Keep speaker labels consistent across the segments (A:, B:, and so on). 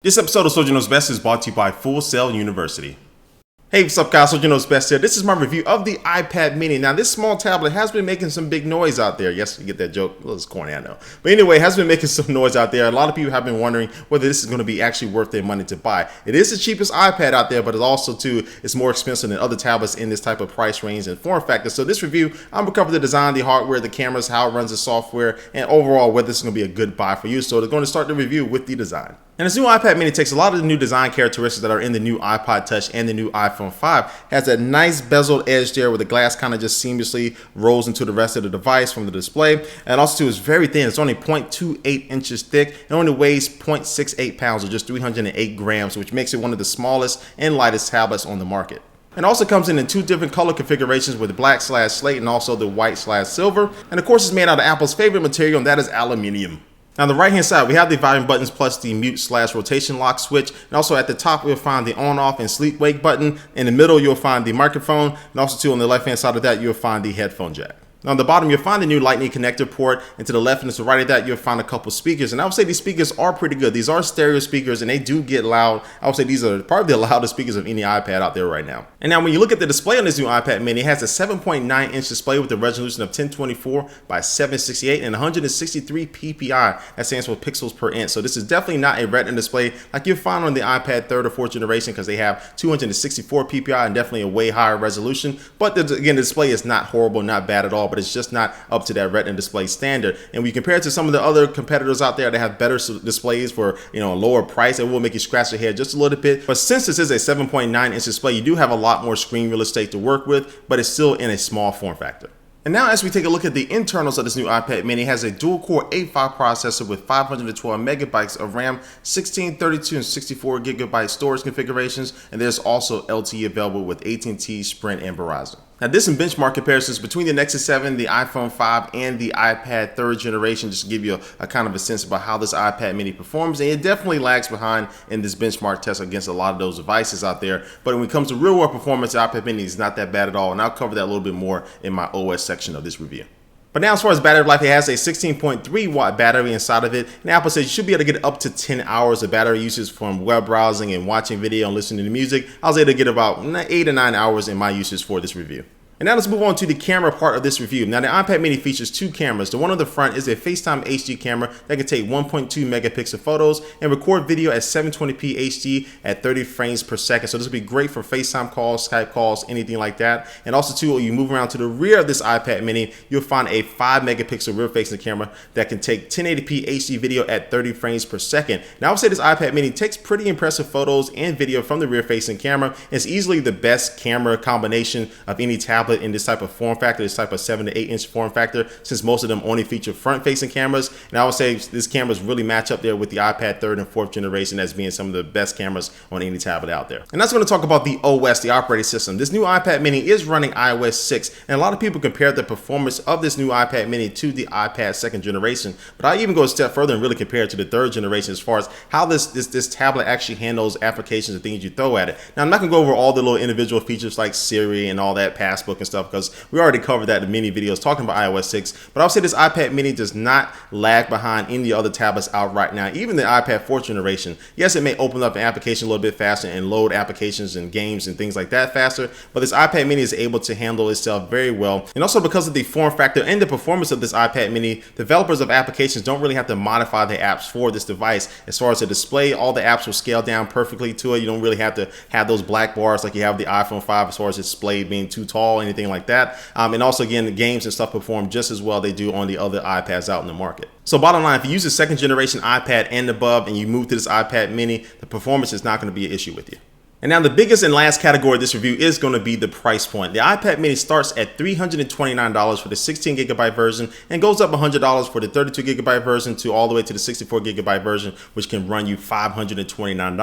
A: This episode of Soldier Knows Best is brought to you by Full Sail University. Hey, what's up guys, Soldier Knows Best here. This is my review of the iPad mini. Now this small tablet has been making some big noise out there. Yes, you get that joke, a little corny I know. But anyway, it has been making some noise out there. A lot of people have been wondering whether this is going to be actually worth their money to buy. It is the cheapest iPad out there, but it also too is more expensive than other tablets in this type of price range and form factor. So this review, I'm going to cover the design, the hardware, the cameras, how it runs the software, and overall whether this is going to be a good buy for you. So we're going to start the review with the design. And this new iPad mini takes a lot of the new design characteristics that are in the new iPod Touch and the new iPhone 5. Has that nice bezeled edge there where the glass kind of just seamlessly rolls into the rest of the device from the display. And also too, it's very thin. It's only 0.28 inches thick and only weighs 0.68 pounds or just 308 grams, which makes it one of the smallest and lightest tablets on the market. It also comes in two different color configurations with black/slate and also the white/silver. And of course, it's made out of Apple's favorite material, and that is aluminium. Now on the right hand side, we have the volume buttons plus the mute/rotation lock switch. And also at the top, you'll find the on off and sleep wake button. In the middle, you'll find the microphone. And also too, on the left hand side of that, you'll find the headphone jack. Now on the bottom, you'll find the new Lightning connector port, and to the left and to the right of that, you'll find a couple speakers. And I would say these speakers are pretty good. These are stereo speakers, and they do get loud. I would say these are probably the loudest speakers of any iPad out there right now. And now when you look at the display on this new iPad mini, it has a 7.9-inch display with a resolution of 1024 by 768 and 163 ppi. That stands for pixels per inch. So this is definitely not a Retina display like you'll find on the iPad 3rd or 4th generation, because they have 264 ppi and definitely a way higher resolution. But again, the display is not horrible, not bad at all, but it's just not up to that Retina display standard. And when you compare it to some of the other competitors out there that have better displays for a lower price, it will make you scratch your head just a little bit. But since this is a 7.9-inch display, you do have a lot more screen real estate to work with, but it's still in a small form factor. And now as we take a look at the internals of this new iPad mini, it has a dual-core A5 processor with 512 megabytes of RAM, 16, 32, and 64 gigabyte storage configurations, and there's also LTE available with AT&T, Sprint, and Verizon. Now this and benchmark comparisons between the Nexus 7, the iPhone 5, and the iPad 3rd generation, just to give you a kind of a sense about how this iPad mini performs. And it definitely lags behind in this benchmark test against a lot of those devices out there. But when it comes to real world performance, the iPad mini is not that bad at all. And I'll cover that a little bit more in my OS section of this review. But now as far as battery life, it has a 16.3 watt battery inside of it. And Apple says you should be able to get up to 10 hours of battery usage from web browsing and watching video and listening to music. I was able to get about 8 to 9 hours in my usage for this review. And now let's move on to the camera part of this review. Now the iPad mini features two cameras. The one on the front is a FaceTime HD camera that can take 1.2 megapixel photos and record video at 720p HD at 30 frames per second. So this will be great for FaceTime calls, Skype calls, anything like that. And also too, when you move around to the rear of this iPad mini, you'll find a 5 megapixel rear facing camera that can take 1080p HD video at 30 frames per second. Now I would say this iPad mini takes pretty impressive photos and video from the rear facing camera. It's easily the best camera combination of any tablet in this type of form factor, this type of 7 to 8 inch form factor, since most of them only feature front facing cameras. And I would say these cameras really match up there with the iPad 3rd and 4th generation as being some of the best cameras on any tablet out there. And that's going to talk about the OS, the operating system. This new iPad mini is running iOS 6, and a lot of people compare the performance of this new iPad mini to the iPad 2nd generation. But I even go a step further and really compare it to the 3rd generation as far as how this tablet actually handles applications and things you throw at it. Now I'm not going to go over all the little individual features like Siri and all that, Passbook and stuff, because we already covered that in many videos talking about iOS 6. But I'll say this iPad mini does not lag behind any other tablets out right now. Even the iPad 4th generation, yes, it may open up an application a little bit faster and load applications and games and things like that faster, but this iPad mini is able to handle itself very well. And also because of the form factor and the performance of this iPad mini, developers of applications don't really have to modify the apps for this device. As far as the display, all the apps will scale down perfectly to it. You don't really have to have those black bars like you have the iPhone 5 as far as its display being too tall, anything like that. And also again, the games and stuff perform just as well they do on the other iPads out in the market. So bottom line, if you use a 2nd generation iPad and above and you move to this iPad mini, the performance is not going to be an issue with you. And now the biggest and last category of this review is going to be the price point. The iPad mini starts at $329 for the 16 gigabyte version and goes up $100 for the 32 gigabyte version to all the way to the 64 gigabyte version, which can run you $529.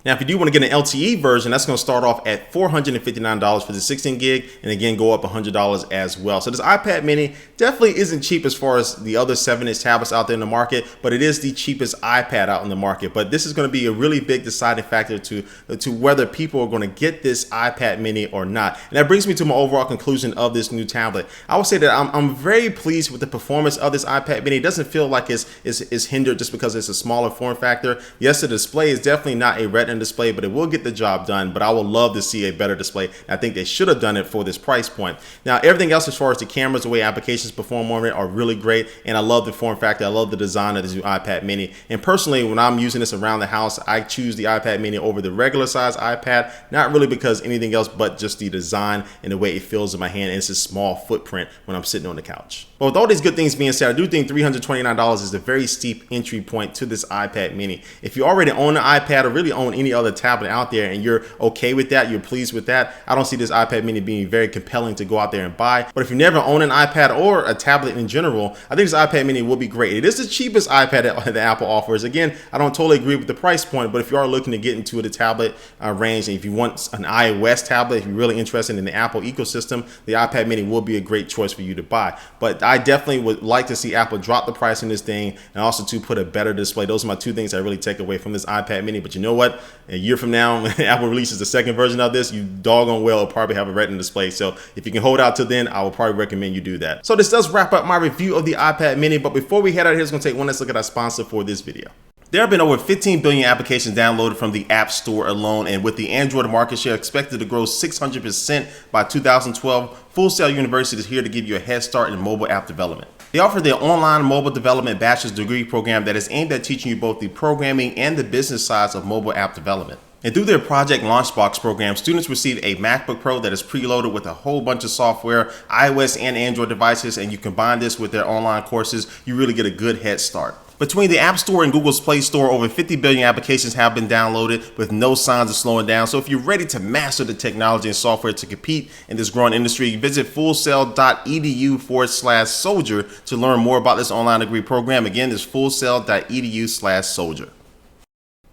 A: Now, if you do want to get an LTE version, that's going to start off at $459 for the 16 gig and again go up $100 as well. So this iPad mini definitely isn't cheap as far as the other 7-inch tablets out there in the market, but it is the cheapest iPad out in the market. But this is going to be a really big deciding factor to whether whether people are going to get this iPad mini or not. And that brings me to my overall conclusion of this new tablet. I would say that I'm very pleased with the performance of this iPad mini. It doesn't feel like it's hindered just because it's a smaller form factor. Yes, the display is definitely not a Retina display, but it will get the job done. But I would love to see a better display. I think they should have done it for this price point. Now, everything else as far as the cameras, the way applications perform on it are really great. And I love the form factor. I love the design of this new iPad mini. And personally, when I'm using this around the house, I choose the iPad mini over the regular size iPad, not really because anything else, but just the design and the way it feels in my hand. And it's a small footprint when I'm sitting on the couch. But with all these good things being said, I do think $329 is a very steep entry point to this iPad mini. If you already own an iPad or really own any other tablet out there and you're okay with that, you're pleased with that, I don't see this iPad mini being very compelling to go out there and buy. But if you never own an iPad or a tablet in general, I think this iPad mini will be great. It is the cheapest iPad that Apple offers. Again, I don't totally agree with the price point, but if you are looking to get into the tablet range, and if you want an iOS tablet, if you're really interested in the Apple ecosystem, the iPad mini will be a great choice for you to buy. But I definitely would like to see Apple drop the price in this thing and also to put a better display. Those are my two things I really take away from this iPad mini. But you know what? A year from now, when Apple releases the second version of this, you doggone well will probably have a Retina display. So if you can hold out till then, I would probably recommend you do that. So this does wrap up my review of the iPad mini. But before we head out here, it's going to take one last look at our sponsor for this video. There have been over 15 billion applications downloaded from the App Store alone, and with the Android market share expected to grow 600% by 2012, Full Sail University is here to give you a head start in mobile app development. They offer their online mobile development bachelor's degree program that is aimed at teaching you both the programming and the business sides of mobile app development. And through their Project Launchbox program, students receive a MacBook Pro that is preloaded with a whole bunch of software, iOS and Android devices, and you combine this with their online courses, you really get a good head start. Between the App Store and Google's Play Store, over 50 billion applications have been downloaded with no signs of slowing down. So if you're ready to master the technology and software to compete in this growing industry, visit fullsail.edu/soldier to learn more about this online degree program. Again, it's fullsail.edu/soldier.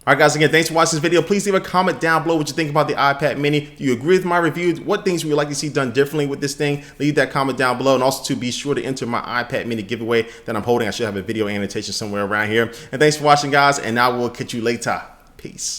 A: All right, guys, again, thanks for watching this video. Please leave a comment down below what you think about the iPad mini. Do you agree with my review? What things would you like to see done differently with this thing? Leave that comment down below. And also, to be sure to enter my iPad mini giveaway that I'm holding. I should have a video annotation somewhere around here. And thanks for watching, guys, and I will catch you later. Peace.